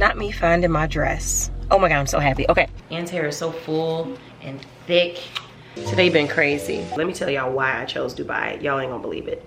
not me finding my dress. Oh my God, I'm so happy. Okay, Anne's hair is so full and thick. Today been crazy. Let me tell y'all why I chose Dubai. Y'all ain't gonna believe it.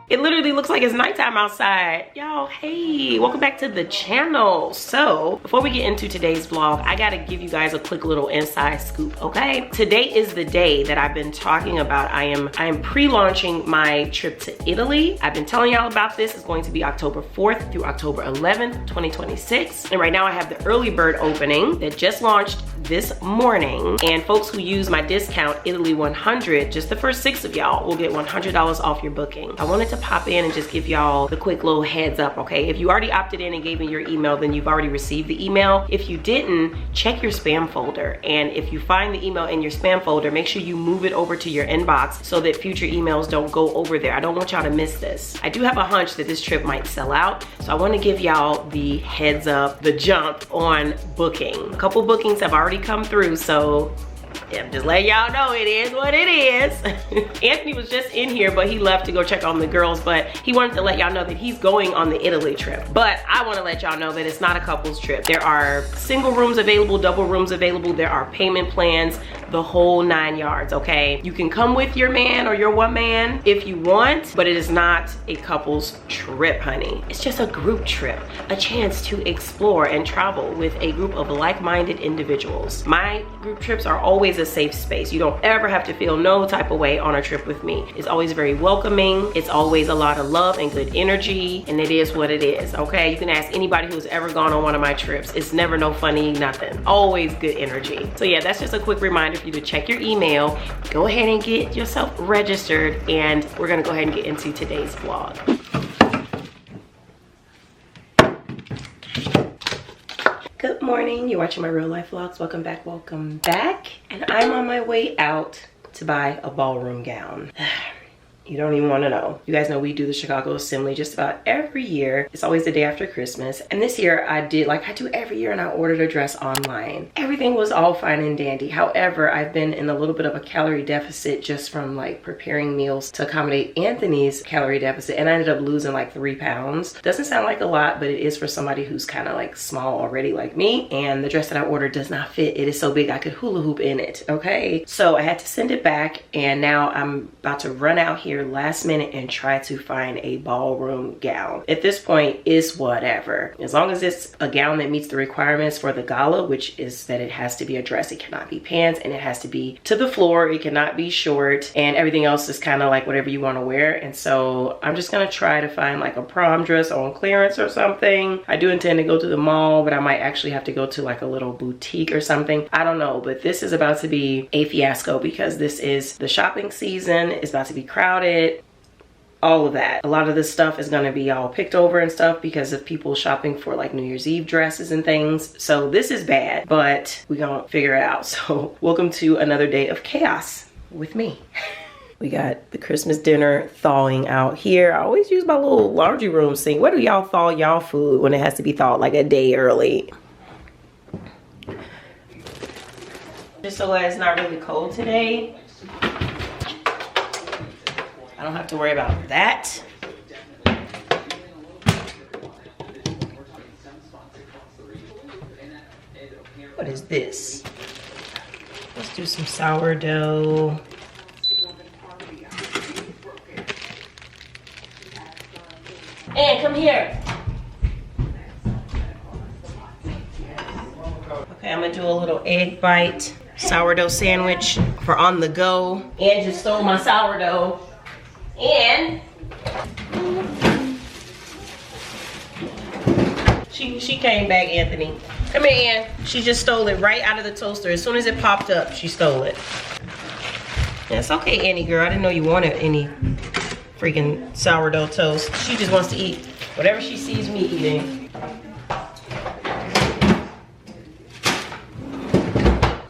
It literally looks like it's nighttime outside. Y'all, hey, welcome back to the channel. So before we get into today's vlog, I gotta give you guys a quick little inside scoop, okay? Today is the day that I've been talking about. I am pre-launching my trip to Italy. I've been telling y'all about this. It's going to be October 4th through October 11th, 2026. And right now I have the early bird opening that just launched this morning. And folks who use my discount Italy 100, just the first 6 of y'all will get $100 off your booking. I wanted to pop in and just give y'all the quick little heads up, okay? If you already opted in and gave me your email, then you've already received the email. If you didn't, check your spam folder. And if you find the email in your spam folder, make sure you move it over to your inbox so that future emails don't go over there. I don't want y'all to miss this. I do have a hunch that this trip might sell out, so I want to give y'all the heads up, the jump on booking. A couple bookings have already come through, so yeah, just letting y'all know it is what it is. Anthony was just in here, but he left to go check on the girls, but he wanted to let y'all know that he's going on the Italy trip. But I want to let y'all know that it's not a couples trip. There are single rooms available, double rooms available. There are payment plans, the whole 9 yards, okay? You can come with your man or your one man if you want, but it is not a couples trip, honey. It's just a group trip, a chance to explore and travel with a group of like-minded individuals. My group trips are always a safe space. You don't ever have to feel no type of way on a trip with me. It's always very welcoming. It's always a lot of love and good energy, and it is what it is, okay? You can ask anybody who's ever gone on one of my trips. It's never no funny, nothing. Always good energy. So yeah, that's just a quick reminder for you to check your email. Go ahead and get yourself registered, and we're gonna go ahead and get into today's vlog. Good morning, you're watching my real life vlogs. Welcome back, welcome back. And I'm on my way out to buy a ballroom gown. You don't even want to know. You guys know we do the Chicago Assembly just about every year. It's always the day after Christmas. And this year I did like I do every year, and I ordered a dress online. Everything was all fine and dandy. However, I've been in a little bit of a calorie deficit just from like preparing meals to accommodate Anthony's calorie deficit. And I ended up losing like 3 pounds. Doesn't sound like a lot, but it is for somebody who's kind of like small already like me. And the dress that I ordered does not fit. It is so big I could hula hoop in it, okay? So I had to send it back, and now I'm about to run out here last minute and try to find a ballroom gown. At this point, it's whatever. As long as it's a gown that meets the requirements for the gala, which is that it has to be a dress, it cannot be pants, and it has to be to the floor, it cannot be short, and everything else is kind of like whatever you want to wear. And so I'm just gonna try to find like a prom dress on clearance or something. I do intend to go to the mall, but I might actually have to go to like a little boutique or something. I don't know, but this is about to be a fiasco because this is the shopping season. It's about to be crowded. All of that. A lot of this stuff is going to be all picked over and stuff because of people shopping for like New Year's Eve dresses and things. So this is bad, but we're going to figure it out. So welcome to another day of chaos with me. We got the Christmas dinner thawing out here. I always use my little laundry room sink. Where do y'all thaw y'all food when it has to be thawed like a day early? Just so glad it's not really cold today. I don't have to worry about that. What is this? Let's do some sourdough. Ann, come here. Okay, I'm gonna do a little egg bite sourdough sandwich for on the go. Ann just stole my sourdough. And she came back, Anthony. Come here, Ann. She just stole it right out of the toaster. As soon as it popped up, she stole it. Yeah, it's okay, Annie girl. I didn't know you wanted any freaking sourdough toast. She just wants to eat whatever she sees me eating.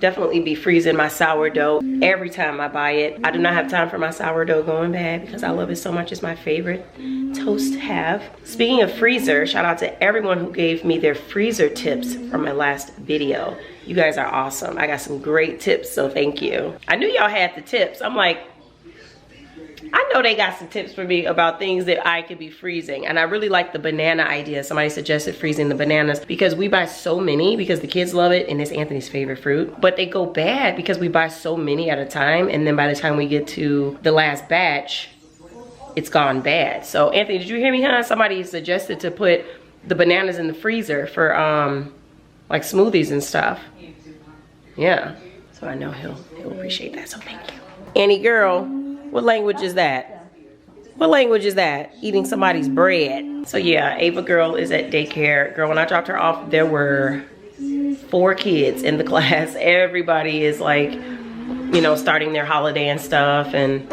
definitely be freezing my sourdough every time I buy it. I do not have time for my sourdough going bad because I love it so much. It's my favorite toast to have. Speaking of freezer, shout out to everyone who gave me their freezer tips from my last video. You guys are awesome. I got some great tips, so thank you. I knew y'all had the tips. I'm like, I know they got some tips for me about things that I could be freezing. And I really like the banana idea. Somebody suggested freezing the bananas because we buy so many because the kids love it and it's Anthony's favorite fruit. But they go bad because we buy so many at a time. And then by the time we get to the last batch, it's gone bad. So Anthony, did you hear me, huh? Somebody suggested to put the bananas in the freezer for like smoothies and stuff. Yeah. So I know he'll appreciate that. So thank you. Annie girl. What language is that? What language is that? Eating somebody's bread. So yeah, Ava girl is at daycare. Girl, when I dropped her off, there were 4 kids in the class. Everybody is like, you know, starting their holiday and stuff and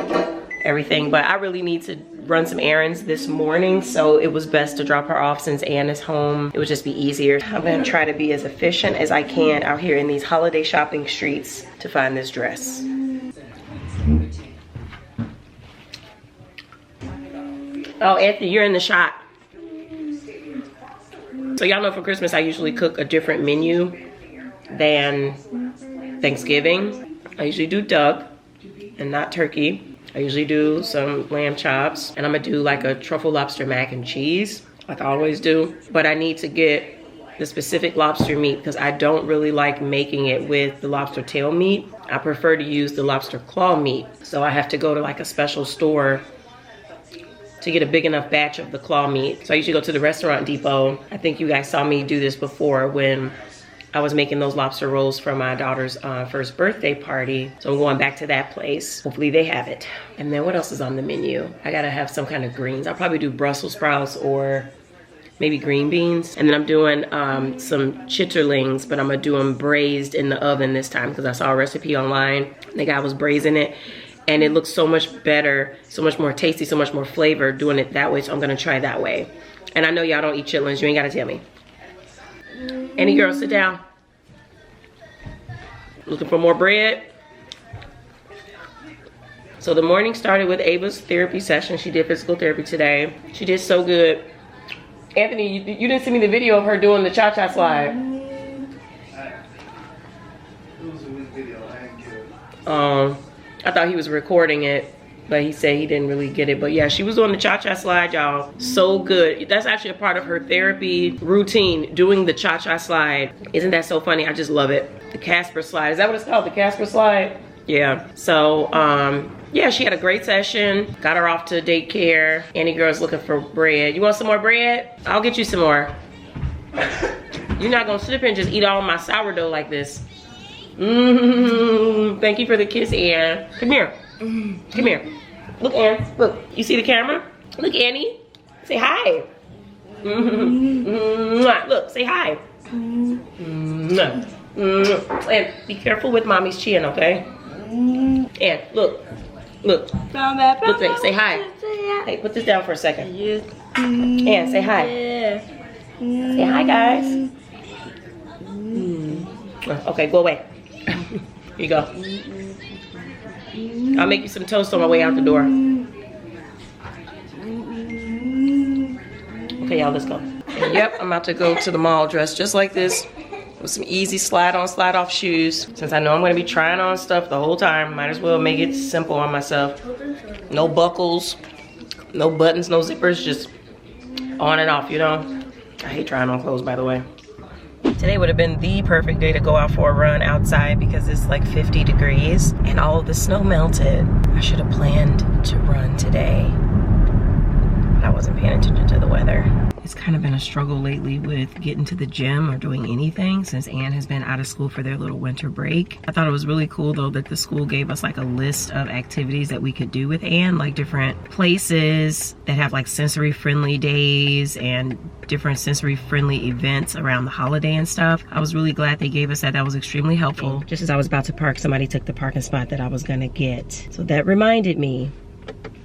everything. But I really need to run some errands this morning. So it was best to drop her off since Ann is home. It would just be easier. I'm gonna try to be as efficient as I can out here in these holiday shopping streets to find this dress. Oh, Anthony, you're in the shot. So y'all know for Christmas, I usually cook a different menu than Thanksgiving. I usually do duck and not turkey. I usually do some lamb chops. And I'm gonna do like a truffle lobster mac and cheese, like I always do. But I need to get the specific lobster meat because I don't really like making it with the lobster tail meat. I prefer to use the lobster claw meat. So I have to go to like a special store to get a big enough batch of the claw meat. So I usually go to the restaurant depot. I think you guys saw me do this before when I was making those lobster rolls for my daughter's first birthday party. So I'm going back to that place. Hopefully they have it. And then what else is on the menu? I gotta have some kind of greens. I'll probably do Brussels sprouts or maybe green beans. And then I'm doing some chitterlings, but I'm gonna do them braised in the oven this time because I saw a recipe online. The guy was braising it. And it looks so much better, so much more tasty, so much more flavor doing it that way. So I'm gonna try that way. And I know y'all don't eat chitlins, you ain't gotta tell me. Any girl, sit down. Looking for more bread? So the morning started with Ava's therapy session. She did physical therapy today. She did so good. Anthony, you didn't send me the video of her doing the cha-cha slide. It was a weak video, I didn't get it. I thought he was recording it, but he said he didn't really get it. But yeah, she was doing the cha-cha slide, y'all. So good. That's actually a part of her therapy routine, doing the cha-cha slide. Isn't that so funny? I just love it. The Casper slide. Is that what it's called? The Casper slide? Yeah. So, yeah, she had a great session. Got her off to daycare. Annie girl's looking for bread. You want some more bread? I'll get you some more. You're not gonna sit up here and just eat all my sourdough like this. Thank you for the kiss, Ann. Come here. Come here. Look, Ann. Look. You see the camera? Look, Annie. Say hi. Look, say hi. And be careful with mommy's chin, okay? And look. Look. Look, say hi. Hey, put this down for a second. And say hi. Say hi, guys. Okay, go away. Here you go. I'll make you some toast on my way out the door. Okay, y'all, let's go. And yep, I'm about to go to the mall dressed just like this with some easy slide on, slide off shoes. Since I know I'm gonna be trying on stuff the whole time, might as well make it simple on myself. No buckles, no buttons, no zippers, just on and off, you know? I hate trying on clothes, by the way. Today would have been the perfect day to go out for a run outside because it's like 50 degrees and all of the snow melted. I should have planned to run today, but I wasn't paying attention to the weather. It's kind of been a struggle lately with getting to the gym or doing anything since Ann has been out of school for their little winter break. I thought it was really cool though that the school gave us like a list of activities that we could do with Ann, like different places that have like sensory friendly days and different sensory friendly events around the holiday and stuff. I was really glad they gave us that. That was extremely helpful. Just as I was about to park, somebody took the parking spot that I was gonna get. So that reminded me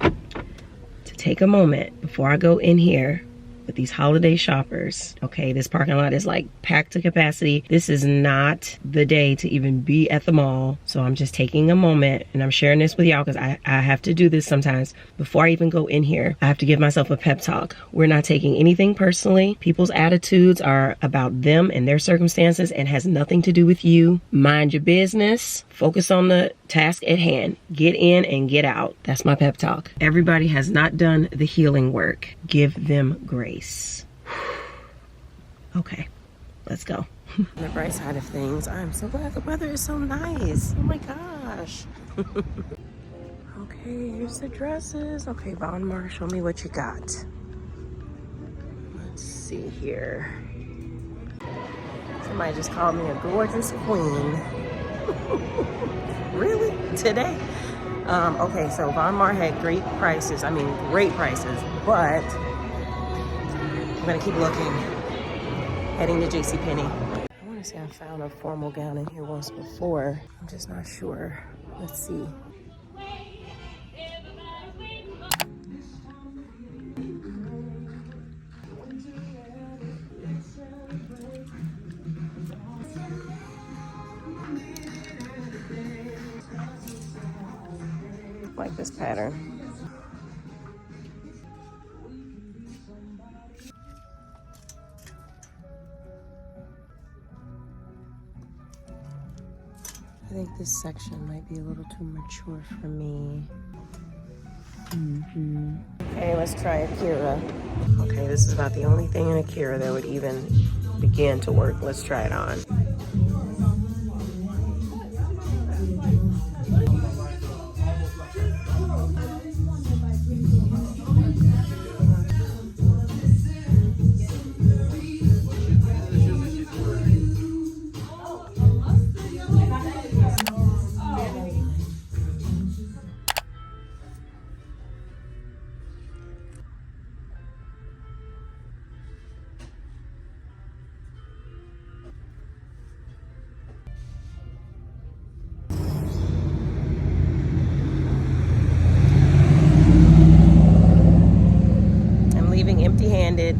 to take a moment before I go in here with these holiday shoppers. Okay, this parking lot is like packed to capacity. This is not the day to even be at the mall. So I'm just taking a moment and I'm sharing this with y'all because I have to do this sometimes. Before I even go in here, I have to give myself a pep talk. We're not taking anything personally. People's attitudes are about them and their circumstances and has nothing to do with you. Mind your business. Focus on the task at hand. Get in and get out. That's my pep talk. Everybody has not done the healing work. Give them grace. Okay, let's go. On the bright side of things, I'm so glad the weather is so nice. Oh my gosh. Okay, here's the dresses. Okay, Vaughn, show me what you got. Let's see here. Somebody just called me a gorgeous queen. Really? Today? Okay, so Vaughn had great prices. I mean, great prices, but I'm gonna keep looking. Heading to JCPenney. I wanna say I found a formal gown in here once before. I'm just not sure. Let's see. Like this pattern. I think this section might be a little too mature for me. Okay, let's try Akira. Okay, this is about the only thing in Akira that would even begin to work. Let's try it on. Empty-handed.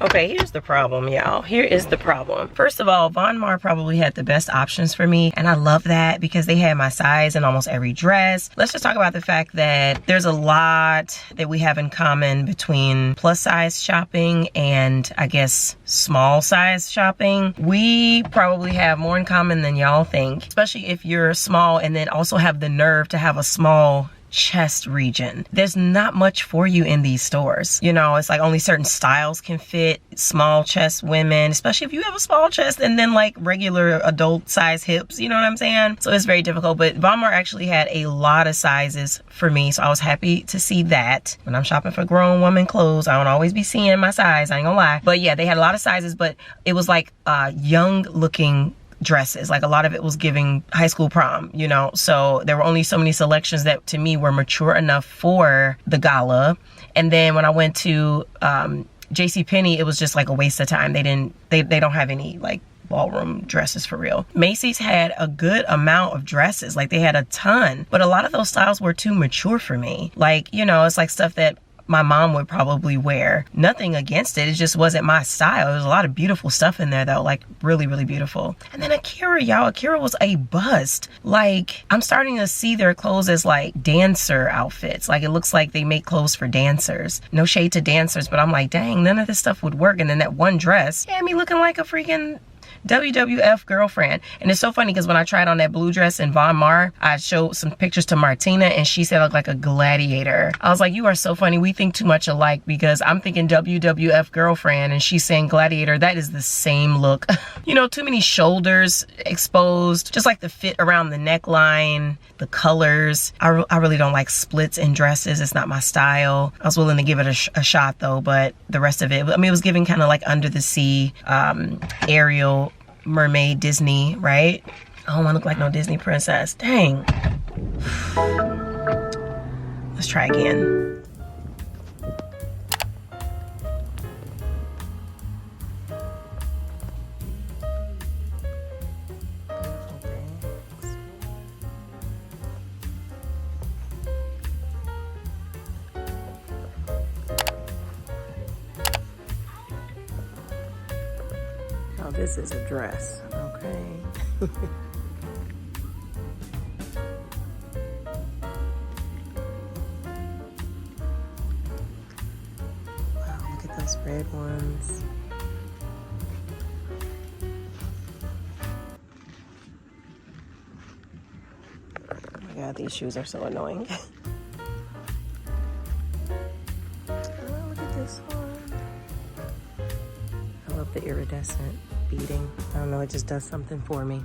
Okay, here's the problem, y'all. Here is the problem. First of all, Vaughn probably had the best options for me, and I love that because they had my size in almost every dress. Let's just talk about the fact that there's a lot that we have in common between plus size shopping and I guess small size shopping. We probably have more in common than y'all think, especially if you're small and then also have the nerve to have a small chest region. There's not much for you in these stores. You know, it's like only certain styles can fit small chest women, especially if you have a small chest and then like regular adult size hips, you know what I'm saying? So it's very difficult, but Vaughn actually had a lot of sizes for me, so I was happy to see that. When I'm shopping for grown woman clothes, I don't always be seeing my size, I ain't gonna lie. But yeah, they had a lot of sizes, but it was like young looking dresses. Like a lot of it was giving high school prom, you know, so there were only so many selections that to me were mature enough for the gala. And then when I went to JCPenney, it was just like a waste of time. They don't have any like ballroom dresses for real. Macy's had a good amount of dresses, like they had a ton, but a lot of those styles were too mature for me. Like, you know, it's like stuff that my mom would probably wear. Nothing against it, it just wasn't my style. There's a lot of beautiful stuff in there though, like really, really beautiful. And then Akira, y'all, Akira was a bust. Like, I'm starting to see their clothes as like dancer outfits. Like it looks like they make clothes for dancers. No shade to dancers, but I'm like, dang, none of this stuff would work. And then that one dress had me looking like a freaking WWF girlfriend. And it's so funny because when I tried on that blue dress in Vaughn, I showed some pictures to Martina and she said I looked like a gladiator. I was like, you are so funny. We think too much alike because I'm thinking WWF girlfriend and she's saying gladiator. That is the same look. You know, too many shoulders exposed, just like the fit around the neckline, the colors. I really don't like splits in dresses. It's not my style. I was willing to give it a shot though, but the rest of it, I mean, it was giving kind of like Under the Sea, Ariel, mermaid, Disney, right? I don't want to look like no Disney princess. Dang. Let's try again. This is a dress, okay? Wow, look at those red ones. Oh my God, these shoes are so annoying. The iridescent beading. I don't know, it just does something for me.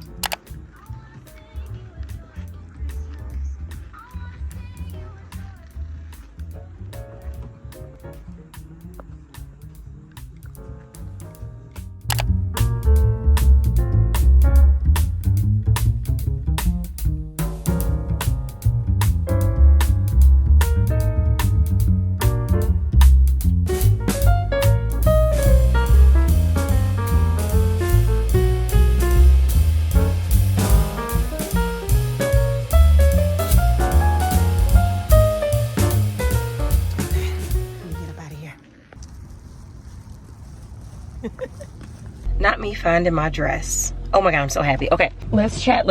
Not me finding my dress. Oh my God, I'm so happy. Okay, let's chat.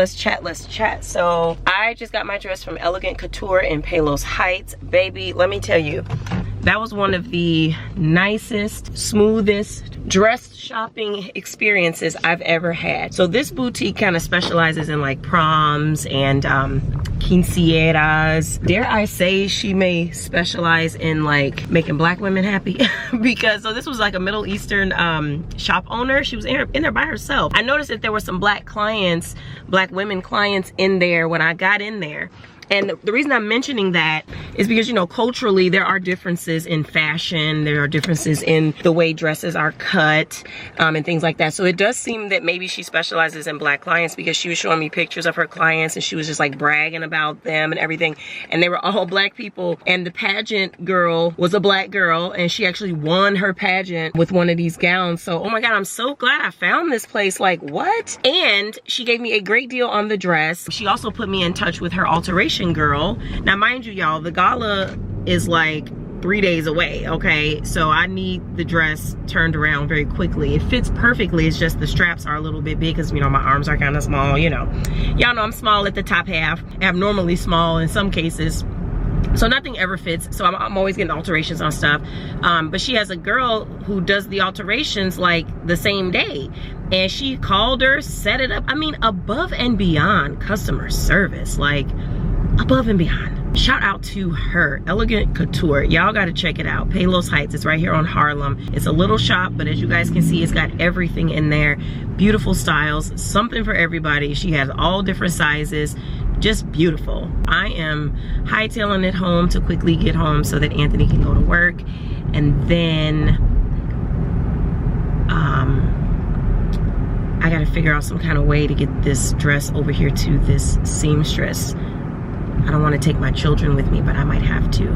So I just got my dress from Elegant Couture in Palos Heights. Baby, let me tell you, that was one of the nicest, smoothest dress shopping experiences I've ever had. So this boutique kind of specializes in like proms and quinceañeras. Dare I say she may specialize in like making black women happy because so this was like a Middle Eastern shop owner. She was in there by herself. I noticed that there were some black clients, black women clients in there when I got in there. And the reason I'm mentioning that is because, you know, culturally there are differences in fashion, there are differences in the way dresses are cut, and things like that. So it does seem that maybe she specializes in black clients because she was showing me pictures of her clients and she was just like bragging about them and everything. And they were all black people. And the pageant girl was a black girl and she actually won her pageant with one of these gowns. So, oh my God, I'm so glad I found this place. Like, what? And she gave me a great deal on the dress. She also put me in touch with her alteration girl. Now mind you, y'all, the gala is like 3 days away, okay? So I need the dress turned around very quickly. It fits perfectly, it's just the straps are a little bit big because, you know, my arms are kind of small, you know. Y'all know I'm small at the top half, abnormally small in some cases. So nothing ever fits, so I'm always getting alterations on stuff. But she has a girl who does the alterations like the same day. And she called her, set it up. I mean, above and beyond customer service, like above and beyond. Shout out to her, Elegant Couture. Y'all gotta check it out. Palos Heights, it's right here on Harlem. It's a little shop, but as you guys can see, it's got everything in there. Beautiful styles, something for everybody. She has all different sizes, just beautiful. I am hightailing it home to quickly get home so that Anthony can go to work. And then, I gotta figure out some kind of way to get this dress over here to this seamstress. I don't want to take my children with me, but I might have to.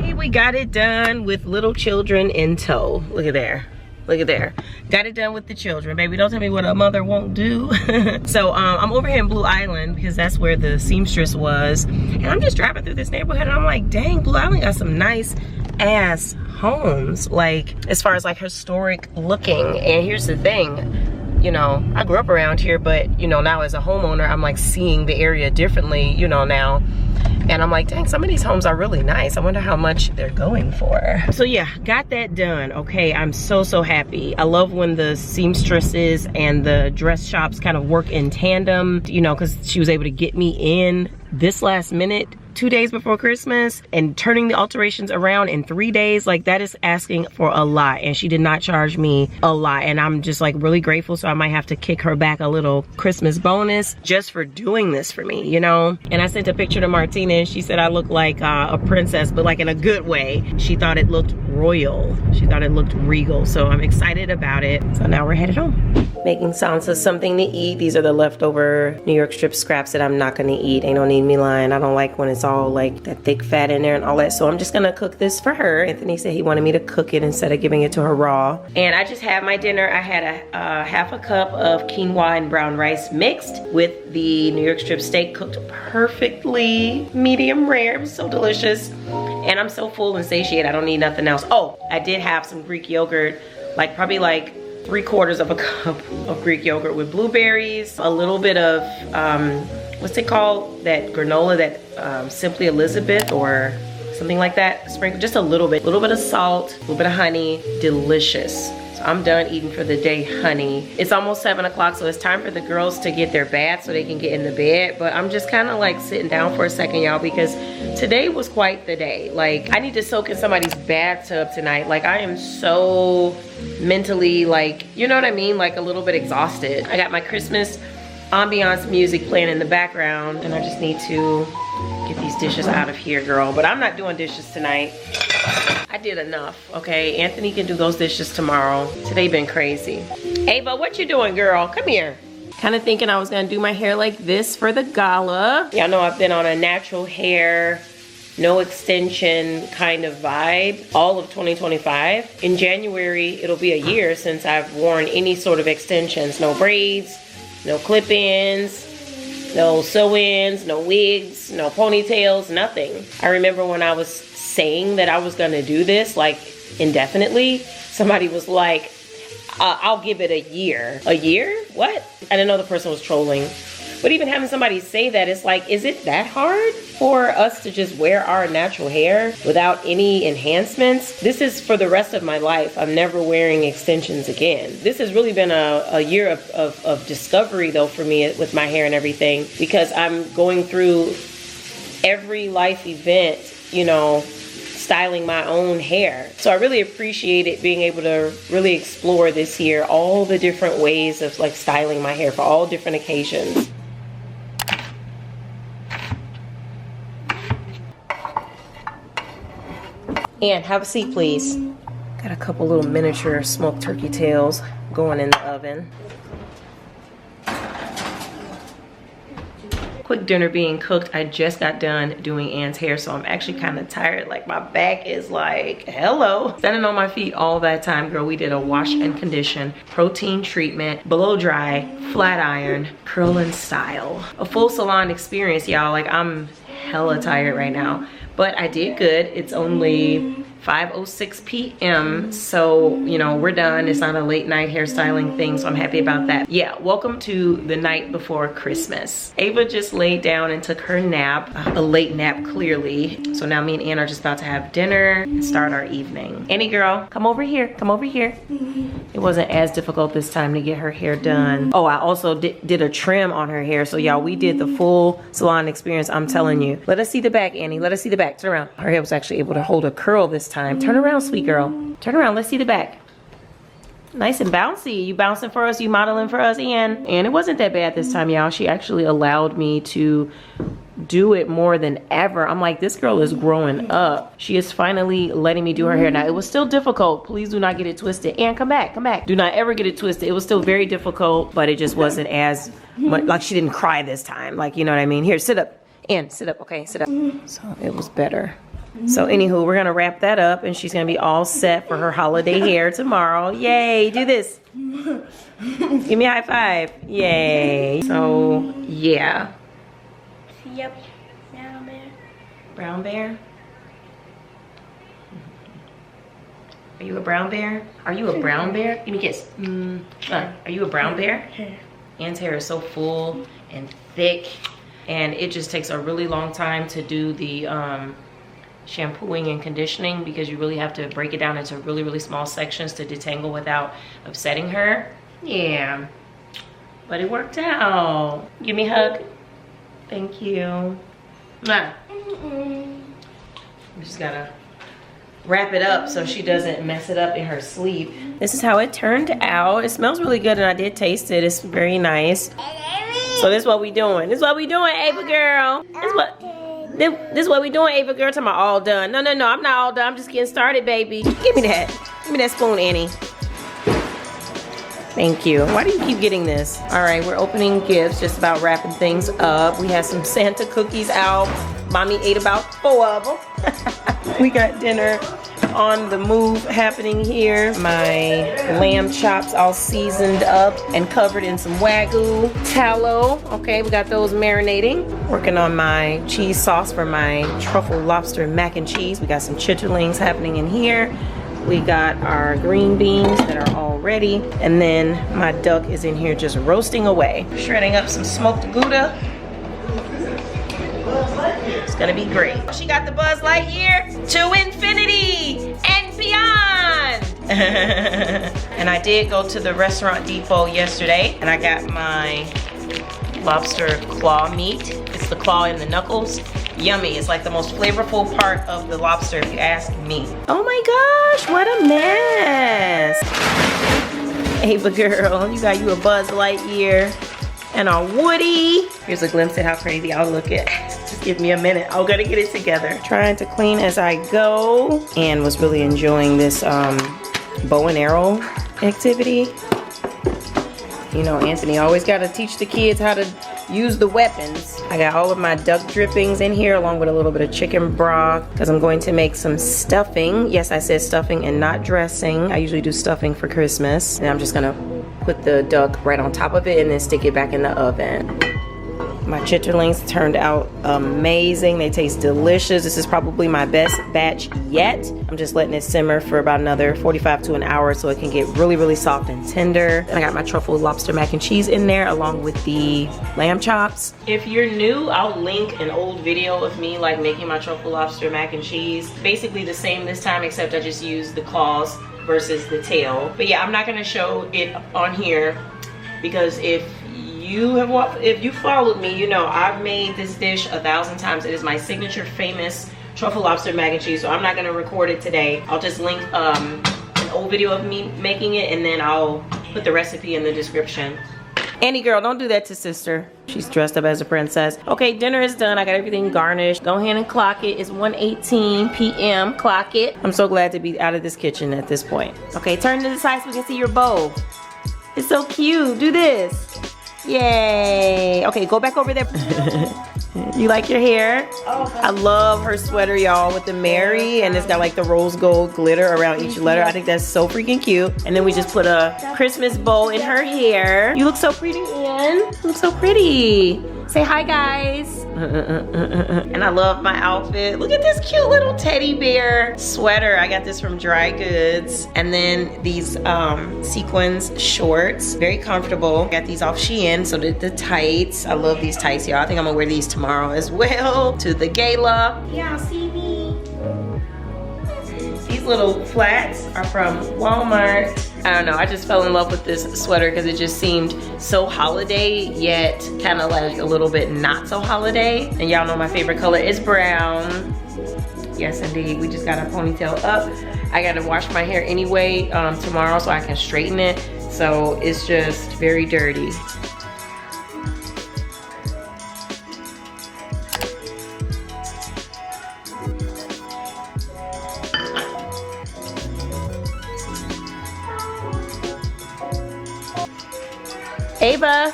Hey, we got it done with little children in tow. Look at there. Look at there. Got it done with the children. Baby, don't tell me what a mother won't do. So I'm over here in Blue Island because that's where the seamstress was. And I'm just driving through this neighborhood and I'm like, dang, Blue Island got some nice ass homes. Like, as far as like historic looking. And here's the thing. You know, I grew up around here, but you know, now as a homeowner, I'm like seeing the area differently, you know, now. And I'm like, dang, some of these homes are really nice. I wonder how much they're going for. So yeah, got that done. Okay, I'm so happy. I love when the seamstresses and the dress shops kind of work in tandem, you know, because she was able to get me in this last minute, 2 days before Christmas, and turning the alterations around in 3 days. Like, that is asking for a lot, and she did not charge me a lot, and I'm just like really grateful. So I might have to kick her back a little Christmas bonus just for doing this for me, you know. And I sent a picture to Martina and she said I look like a princess, but like in a good way. She thought it looked royal. She thought it looked regal. So I'm excited about it. So now we're headed home. Making Sansa something to eat. These are the leftover New York strip scraps that I'm not gonna eat. Ain't no need me lying. I don't like when it's all like that thick fat in there and all that. So I'm just gonna cook this for her. Anthony said he wanted me to cook it instead of giving it to her raw. And I just had my dinner. I had a half a cup of quinoa and brown rice mixed with the New York strip steak, cooked perfectly medium rare. It was so delicious. And I'm so full and satiated. I don't need nothing else. Oh, I did have some Greek yogurt, like probably like 3/4 of a cup of Greek yogurt with blueberries, a little bit of, what's it called? That granola, that Simply Elizabeth or something like that. Sprinkle just a little bit of salt, a little bit of honey, delicious. So I'm done eating for the day, honey. It's almost 7 o'clock, so it's time for the girls to get their bath so they can get in the bed. But I'm just kind of like sitting down for a second, y'all, because today was quite the day. Like, I need to soak in somebody's bathtub tonight. Like, I am so mentally, like, you know what I mean? Like, a little bit exhausted. I got my Christmas ambiance music playing in the background, and I just need to get these dishes out of here, girl. But I'm not doing dishes tonight. I did enough, okay? Anthony can do those dishes tomorrow. Today been crazy. Ava, what you doing, girl? Come here. Kind of thinking I was gonna do my hair like this for the gala. Y'all know I've been on a natural hair, no extension kind of vibe all of 2025. In January, it'll be a year since I've worn any sort of extensions. No braids, no clip-ins, no sew-ins, no wigs, no ponytails, nothing. I remember when I was saying that I was gonna do this like indefinitely, somebody was like, I'll give it a year. A year? What? I didn't know the person was trolling. But even having somebody say that, it's like, is it that hard for us to just wear our natural hair without any enhancements? This is for the rest of my life. I'm never wearing extensions again. This has really been a year of discovery though for me with my hair and everything, because I'm going through every life event, you know, styling my own hair. So I really appreciate it, being able to really explore this year all the different ways of like styling my hair for all different occasions. And have a seat, please. Got a couple little miniature smoked turkey tails going in the oven. Quick dinner being cooked. I just got done doing Ann's hair, so I'm actually kind of tired. Like, my back is like, hello. Standing on my feet all that time, girl. We did a wash and condition, protein treatment, blow dry, flat iron, curl and style. A full salon experience, y'all. Like, I'm hella tired right now, but I did good. It's only 5:06 p.m. so, you know, we're done. It's not a late night hairstyling thing, so I'm happy about that. Yeah, welcome to the night before Christmas. Ava just laid down and took her nap, a late nap clearly. So now me and Ann are just about to have dinner and start our evening. Annie girl, come over here, come over here. It wasn't as difficult this time to get her hair done. Oh, I also did a trim on her hair. So y'all, we did the full salon experience, I'm telling you. Let us see the back, Annie, let us see the back. Turn around. Her hair was actually able to hold a curl this time. Turn around, sweet girl. Turn around, let's see the back. Nice and bouncy. You bouncing for us, you modeling for us, Ann. And it wasn't that bad this time, y'all. She actually allowed me to do it more than ever. I'm like, this girl is growing up. She is finally letting me do her hair. Now, it was still difficult. Please do not get it twisted. Ann, come back, come back. Do not ever get it twisted. It was still very difficult, but it just wasn't as much, like she didn't cry this time. Like, you know what I mean? Here, sit up. Ann, sit up, okay, sit up. So it was better. So anywho, we're gonna wrap that up and she's gonna be all set for her holiday hair tomorrow. Yay, do this. Give me a high five. Yay. So, yeah. Yep. Brown bear. Brown bear? Are you a brown bear? Are you a brown bear? Give me a kiss. Are you a brown bear? Ann's hair is so full and thick, and it just takes a really long time to do the shampooing and conditioning, because you really have to break it down into really, really small sections to detangle without upsetting her. Yeah, but it worked out. Give me a hug. Thank you. Mwah. We just gotta wrap it up so she doesn't mess it up in her sleep. This is how it turned out. It smells really good and I did taste it. It's very nice. So this is what we doing. This is what we doing, Ava girl. This is what we doing, Ava girl. Talking about all done. No, I'm not all done. I'm just getting started, baby. Give me that. Give me that spoon, Annie. Thank you. Why do you keep getting this? All right, we're opening gifts, just about wrapping things up. We had some Santa cookies out. Mommy ate about 4 of them. We got dinner on the move happening here. My lamb chops all seasoned up and covered in some Wagyu tallow. Okay, we got those marinating. Working on my cheese sauce for my truffle lobster mac and cheese. We got some chitterlings happening in here. We got our green beans that are all ready. And then my duck is in here just roasting away. Shredding up some smoked Gouda. It's gonna be great. She got the Buzz Lightyear to infinity and beyond. And I did go to the Restaurant Depot yesterday and I got my lobster claw meat. It's the claw and the knuckles. Yummy. It's like the most flavorful part of the lobster if you ask me. Oh my gosh, what a mess. Ava girl, you got you a Buzz Lightyear and a Woody. Here's a glimpse at how crazy I'll look at. Just give me a minute. I'm gonna get it together. Trying to clean as I go and was really enjoying this bow and arrow activity. You know, Anthony always gotta teach the kids how to use the weapons. I got all of my duck drippings in here along with a little bit of chicken broth because I'm going to make some stuffing. Yes, I said stuffing and not dressing. I usually do stuffing for Christmas. And I'm just gonna put the duck right on top of it and then stick it back in the oven. My chitterlings turned out amazing. They taste delicious. This is probably my best batch yet. I'm just letting it simmer for about another 45 to an hour so it can get really, really soft and tender. And I got my truffle lobster mac and cheese in there along with the lamb chops. If you're new, I'll link an old video of me like making my truffle lobster mac and cheese. Basically the same this time, except I just used the claws versus the tail. But yeah, I'm not gonna show it on here because if you followed me, you know I've made this dish 1,000 times. It is my signature famous truffle lobster mac and cheese, so I'm not gonna record it today. I'll just link an old video of me making it and then I'll put the recipe in the description. Annie girl, don't do that to sister. She's dressed up as a princess. Okay, dinner is done. I got everything garnished. Go ahead and clock it. It's 1:18 p.m. Clock it. I'm so glad to be out of this kitchen at this point. Okay, turn to the side so we can see your bowl. It's so cute. Do this. Yay. Okay, go back over there. You like your hair? Oh, I love her sweater, y'all, with the Mary, and it's got like the rose gold glitter around each letter. I think that's so freaking cute. And then we just put a Christmas bow in her hair. You look so pretty, Ann. You look so pretty. Say hi, guys. And I love my outfit. Look at this cute little teddy bear sweater. I got this from Dry Goods. And then these sequins shorts, very comfortable. Got these off Shein, so the tights. I love these tights, y'all. I think I'm gonna wear these tomorrow as well to the gala. Y'all see me? These little flats are from Walmart. I don't know, I just fell in love with this sweater because it just seemed so holiday, yet kind of like a little bit not so holiday. And y'all know my favorite color is brown. Yes, indeed, we just got our ponytail up. I gotta wash my hair anyway tomorrow so I can straighten it. So it's just very dirty. Ava,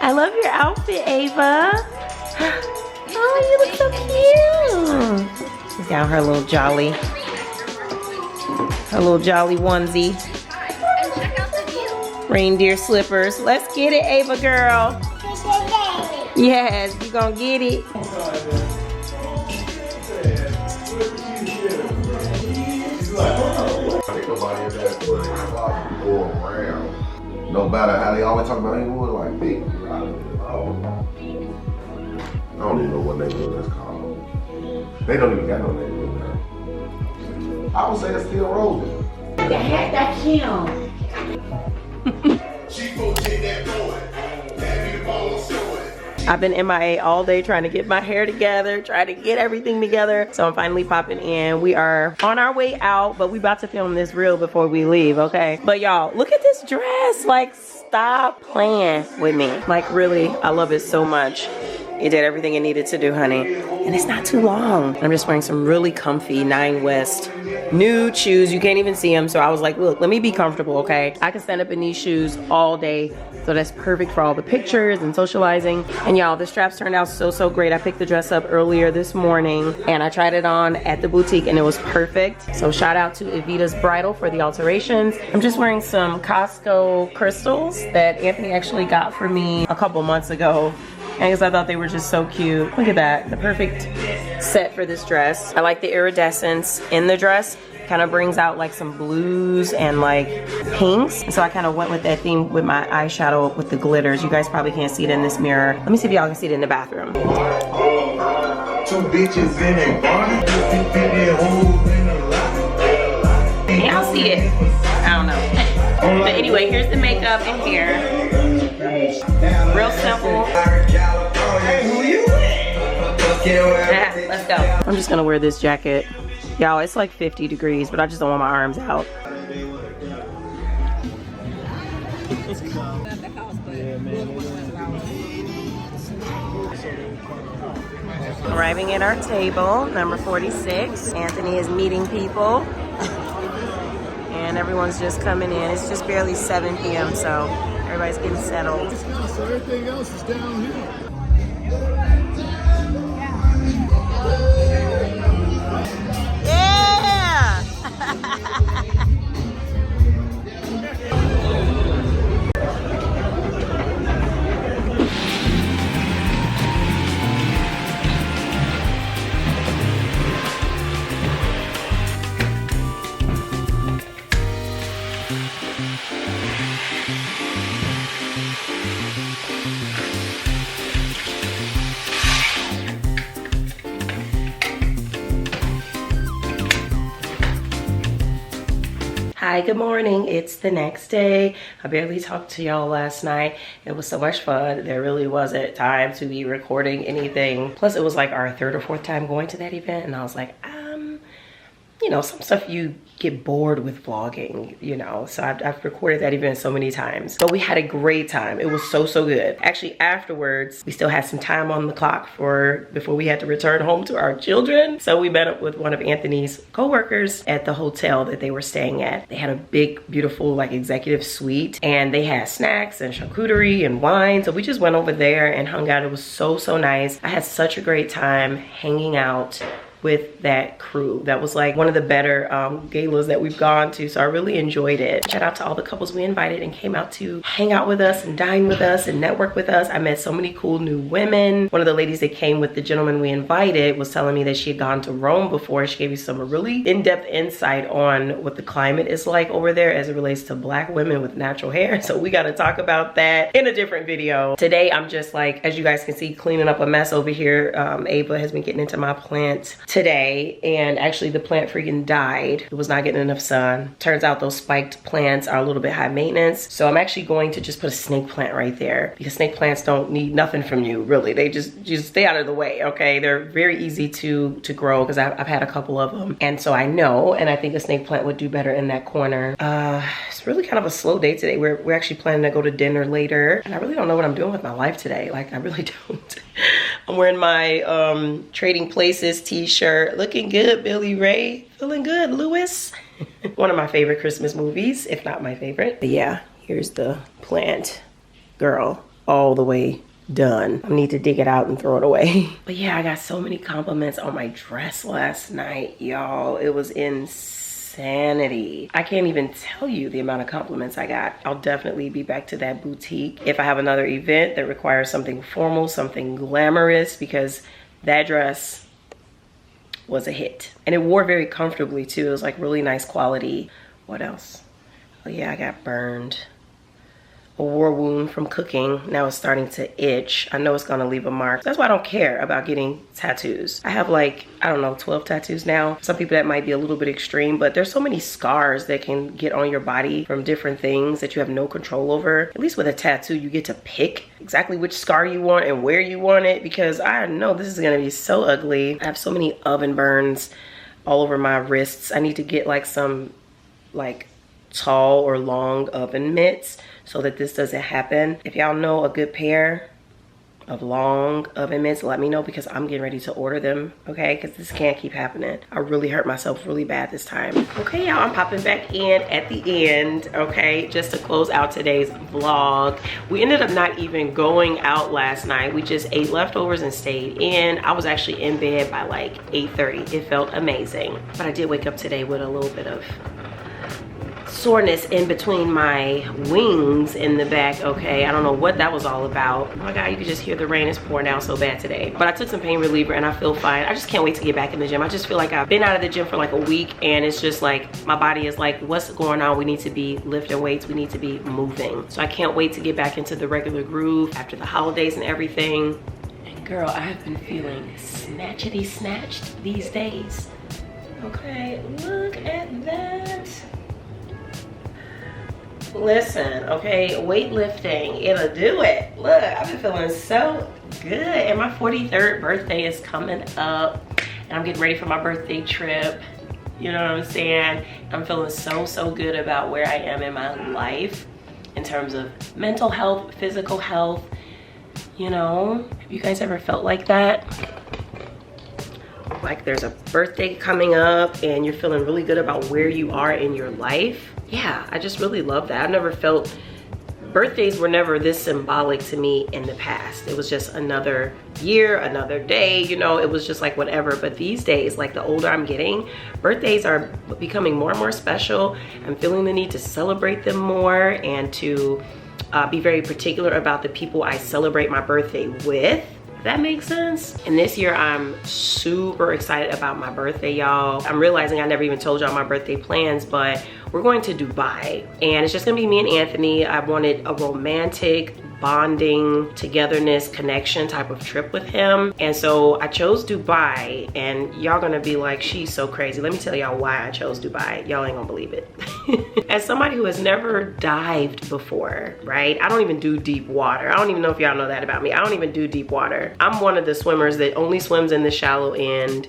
I love your outfit, Ava. Oh, you look so cute. She's got her little jolly onesie. Reindeer slippers. Let's get it, Ava girl. Yes, you gonna get it. No matter how they always talk about Inglewood, like big. I don't even know what neighborhood that's called. They don't even got no neighborhood now. I would say it's still rolling. That's him. I've been MIA all day trying to get my hair together, trying to get everything together. So I'm finally popping in. We are on our way out, but we about to film this reel before we leave, okay? But y'all, look at this dress. Like, stop playing with me. Like, really, I love it so much. It did everything it needed to do, honey. And it's not too long. I'm just wearing some really comfy 9 West nude shoes. You can't even see them. So I was like, look, let me be comfortable, okay? I can stand up in these shoes all day. So that's perfect for all the pictures and socializing. And y'all, the straps turned out so great. I picked the dress up earlier this morning and I tried it on at the boutique and it was perfect. So shout out to Evita's Bridal for the alterations. I'm just wearing some Costco crystals that Anthony actually got for me a couple months ago. I guess I thought they were just so cute. Look at that, the perfect set for this dress. I like the iridescence in the dress. Kind of brings out like some blues and like pinks. So I kind of went with that theme with my eyeshadow with the glitters. You guys probably can't see it in this mirror. Let me see if y'all can see it in the bathroom. 2 bitches in a body. Can y'all see it? I don't know. But anyway, here's the makeup and hair. Real simple. Yeah, let's go. I'm just gonna wear this jacket. Y'all, it's like 50 degrees, but I just don't want my arms out. Arriving at our table, number 46. Anthony is meeting people. And everyone's just coming in. It's just barely 7 p.m., so everybody's getting settled. So everything else is down here. Hi, good morning. It's the next day. I barely talked to y'all last night. It was so much fun. There really wasn't time to be recording anything. Plus, it was like our 3rd or 4th time going to that event, and I was like, you know, some stuff you get bored with vlogging, you know, so I've recorded that event so many times. But we had a great time. It was so good. Actually, afterwards, we still had some time on the clock before we had to return home to our children. So we met up with one of Anthony's co-workers at the hotel that they were staying at. They had a big, beautiful, like, executive suite, and they had snacks and charcuterie and wine. So we just went over there and hung out. It was so nice. I had such a great time hanging out with that crew. That was like one of the better galas that we've gone to, so I really enjoyed it. Shout out to all the couples we invited and came out to hang out with us and dine with us and network with us. I met so many cool new women. One of the ladies that came with the gentleman we invited was telling me that she had gone to Rome before. She gave me some really in-depth insight on what the climate is like over there as it relates to Black women with natural hair. So we got to talk about that in a different video. Today I'm just like, as you guys can see, cleaning up a mess over here. Ava has been getting into my plant today, and actually the plant freaking died. It was not getting enough sun. Turns out those spiked plants are a little bit high maintenance, so I'm actually going to just put a snake plant right there, because snake plants don't need nothing from you, really. They just stay out of the way, okay? They're very easy to grow, because I've had a couple of them, and so I know, and I think a snake plant would do better in that corner. It's really kind of a slow day today. We're actually planning to go to dinner later, and I really don't know what I'm doing with my life today. Like, I really don't. I'm wearing my Trading Places t-shirt. Looking good, Billy Ray. Feeling good, Lewis. One of my favorite Christmas movies, if not my favorite. But yeah, here's the plant. Girl, all the way done. I need to dig it out and throw it away. But yeah, I got so many compliments on my dress last night, y'all. It was insanity. I can't even tell you the amount of compliments I got. I'll definitely be back to that boutique if I have another event that requires something formal, something glamorous, because that dress was a hit. And it wore very comfortably too. It was like really nice quality. What else? Oh yeah, I got burned. A war wound from cooking. Now it's starting to itch. I know it's gonna leave a mark. That's why I don't care about getting tattoos. I have like, I don't know, 12 tattoos now. Some people that might be a little bit extreme, but there's so many scars that can get on your body from different things that you have no control over. At least with a tattoo, you get to pick exactly which scar you want and where you want it, because I know this is gonna be so ugly. I have so many oven burns all over my wrists. I need to get like some like tall or long oven mitts so that this doesn't happen. If y'all know a good pair of long oven mitts, let me know, because I'm getting ready to order them, okay? Because this can't keep happening. I really hurt myself really bad this time. Okay, y'all, I'm popping back in at the end, okay? Just to close out today's vlog. We ended up not even going out last night. We just ate leftovers and stayed in. I was actually in bed by like 8:30. It felt amazing. But I did wake up today with a little bit of soreness in between my wings in the back, okay? I don't know what that was all about. Oh my God, you can just hear the rain is pouring down so bad today. But I took some pain reliever and I feel fine. I just can't wait to get back in the gym. I just feel like I've been out of the gym for like a week and it's just like, my body is like, what's going on? We need to be lifting weights. We need to be moving. So I can't wait to get back into the regular groove after the holidays and everything. And girl, I have been feeling snatchity snatched these days. Okay, look at that. Listen, okay, weightlifting, it'll do it. Look, I've been feeling so good. And my 43rd birthday is coming up. And I'm getting ready for my birthday trip. You know what I'm saying? I'm feeling so good about where I am in my life in terms of mental health, physical health. You know, have you guys ever felt like that? Like there's a birthday coming up and you're feeling really good about where you are in your life. Yeah, I just really love that. I've never felt, birthdays were never this symbolic to me in the past. It was just another year, another day, you know, it was just like whatever. But these days, like the older I'm getting, birthdays are becoming more and more special. I'm feeling the need to celebrate them more and to be very particular about the people I celebrate my birthday with. That makes sense. And this year I'm super excited about my birthday, y'all. I'm realizing I never even told y'all my birthday plans, but we're going to Dubai and it's just gonna be me and Anthony. I wanted a romantic bonding, togetherness, connection type of trip with him. And so I chose Dubai and y'all gonna be like, she's so crazy. Let me tell y'all why I chose Dubai. Y'all ain't gonna believe it. As somebody who has never dived before, right? I don't even do deep water. I don't even know if y'all know that about me. I don't even do deep water. I'm one of the swimmers that only swims in the shallow end.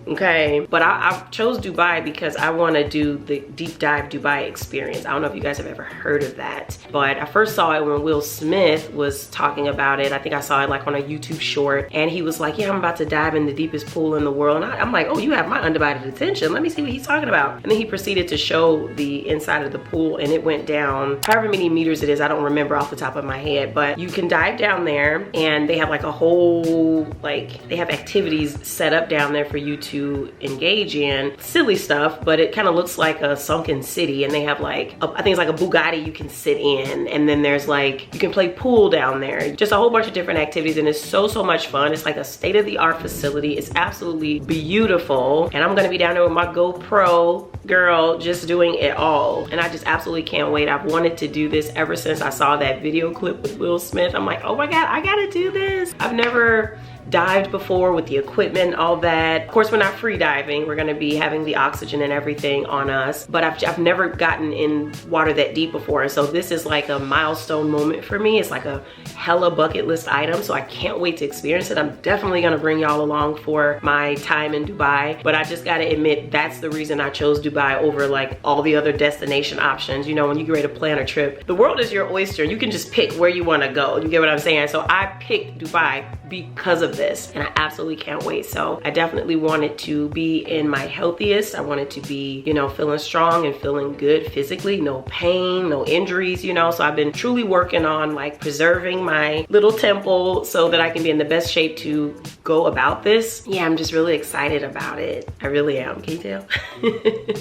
Okay, but I chose Dubai because I want to do the deep dive Dubai experience. I don't know if you guys have ever heard of that, but I first saw it when Will Smith was talking about it. I think I saw it like on a YouTube short and he was like, yeah, I'm about to dive in the deepest pool in the world. And I'm like, oh, you have my undivided attention. Let me see what he's talking about. And then he proceeded to show the inside of the pool and it went down however many meters it is. I don't remember off the top of my head, but you can dive down there and they have like a whole, like they have activities set up down there for you to engage in. Silly stuff, but it kind of looks like a sunken city and they have like, I think it's like a Bugatti you can sit in and then there's like, you can play pool down there. Just a whole bunch of different activities and it's so much fun. It's like a state-of-the-art facility. It's absolutely beautiful and I'm gonna be down there with my GoPro, girl, just doing it all. And I just absolutely can't wait. I've wanted to do this ever since I saw that video clip with Will Smith. I'm like, oh my God, I gotta do this. I've never dived before with the equipment and all that. Of course, we're not free diving. We're gonna be having the oxygen and everything on us, but I've never gotten in water that deep before. And so this is like a milestone moment for me. It's like a hella bucket list item. So I can't wait to experience it. I'm definitely gonna bring y'all along for my time in Dubai, but I just gotta admit, that's the reason I chose Dubai over like all the other destination options. You know, when you get ready to plan a trip, the world is your oyster. You can just pick where you wanna go. You get what I'm saying? So I picked Dubai because of this and I absolutely can't wait. So I definitely wanted to be in my healthiest. I wanted to be, you know, feeling strong and feeling good physically, no pain, no injuries, you know. So I've been truly working on like preserving my little temple so that I can be in the best shape to go about this. Yeah, I'm just really excited about it. I really am. Can you tell?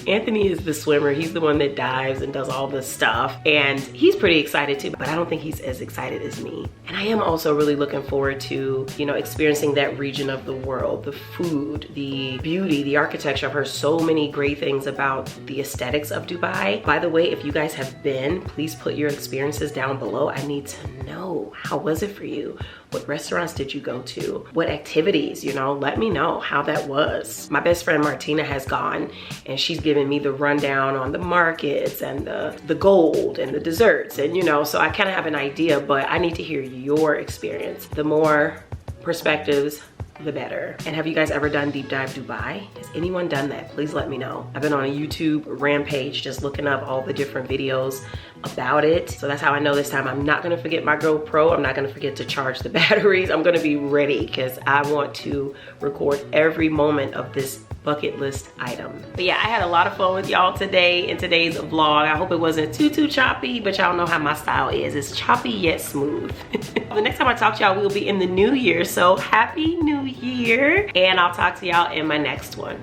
Anthony is the swimmer. He's the one that dives and does all this stuff and he's pretty excited too, but I don't think he's as excited as me. And I am also really looking forward to, you know, experiencing that region of the world, the food, the beauty, the architecture. I've heard so many great things about the aesthetics of Dubai. By the way, if you guys have been, please put your experiences down below. I need to know, how was it for you? What restaurants did you go to? What activities, you know, let me know how that was. My best friend Martina has gone and she's given me the rundown on the markets and the gold and the desserts and, you know, so I kind of have an idea, but I need to hear your experience. The more perspectives, the better. And have you guys ever done Deep Dive Dubai? Has anyone done that? Please let me know. I've been on a YouTube rampage just looking up all the different videos about it. So that's how I know this time I'm not gonna forget my GoPro. I'm not gonna forget to charge the batteries. I'm gonna be ready because I want to record every moment of this bucket list item. But yeah, I had a lot of fun with y'all today in today's vlog. I hope it wasn't too choppy, but y'all know how my style is. It's choppy yet smooth. The next time I talk to y'all, we'll be in the new year. So happy new year. And I'll talk to y'all in my next one.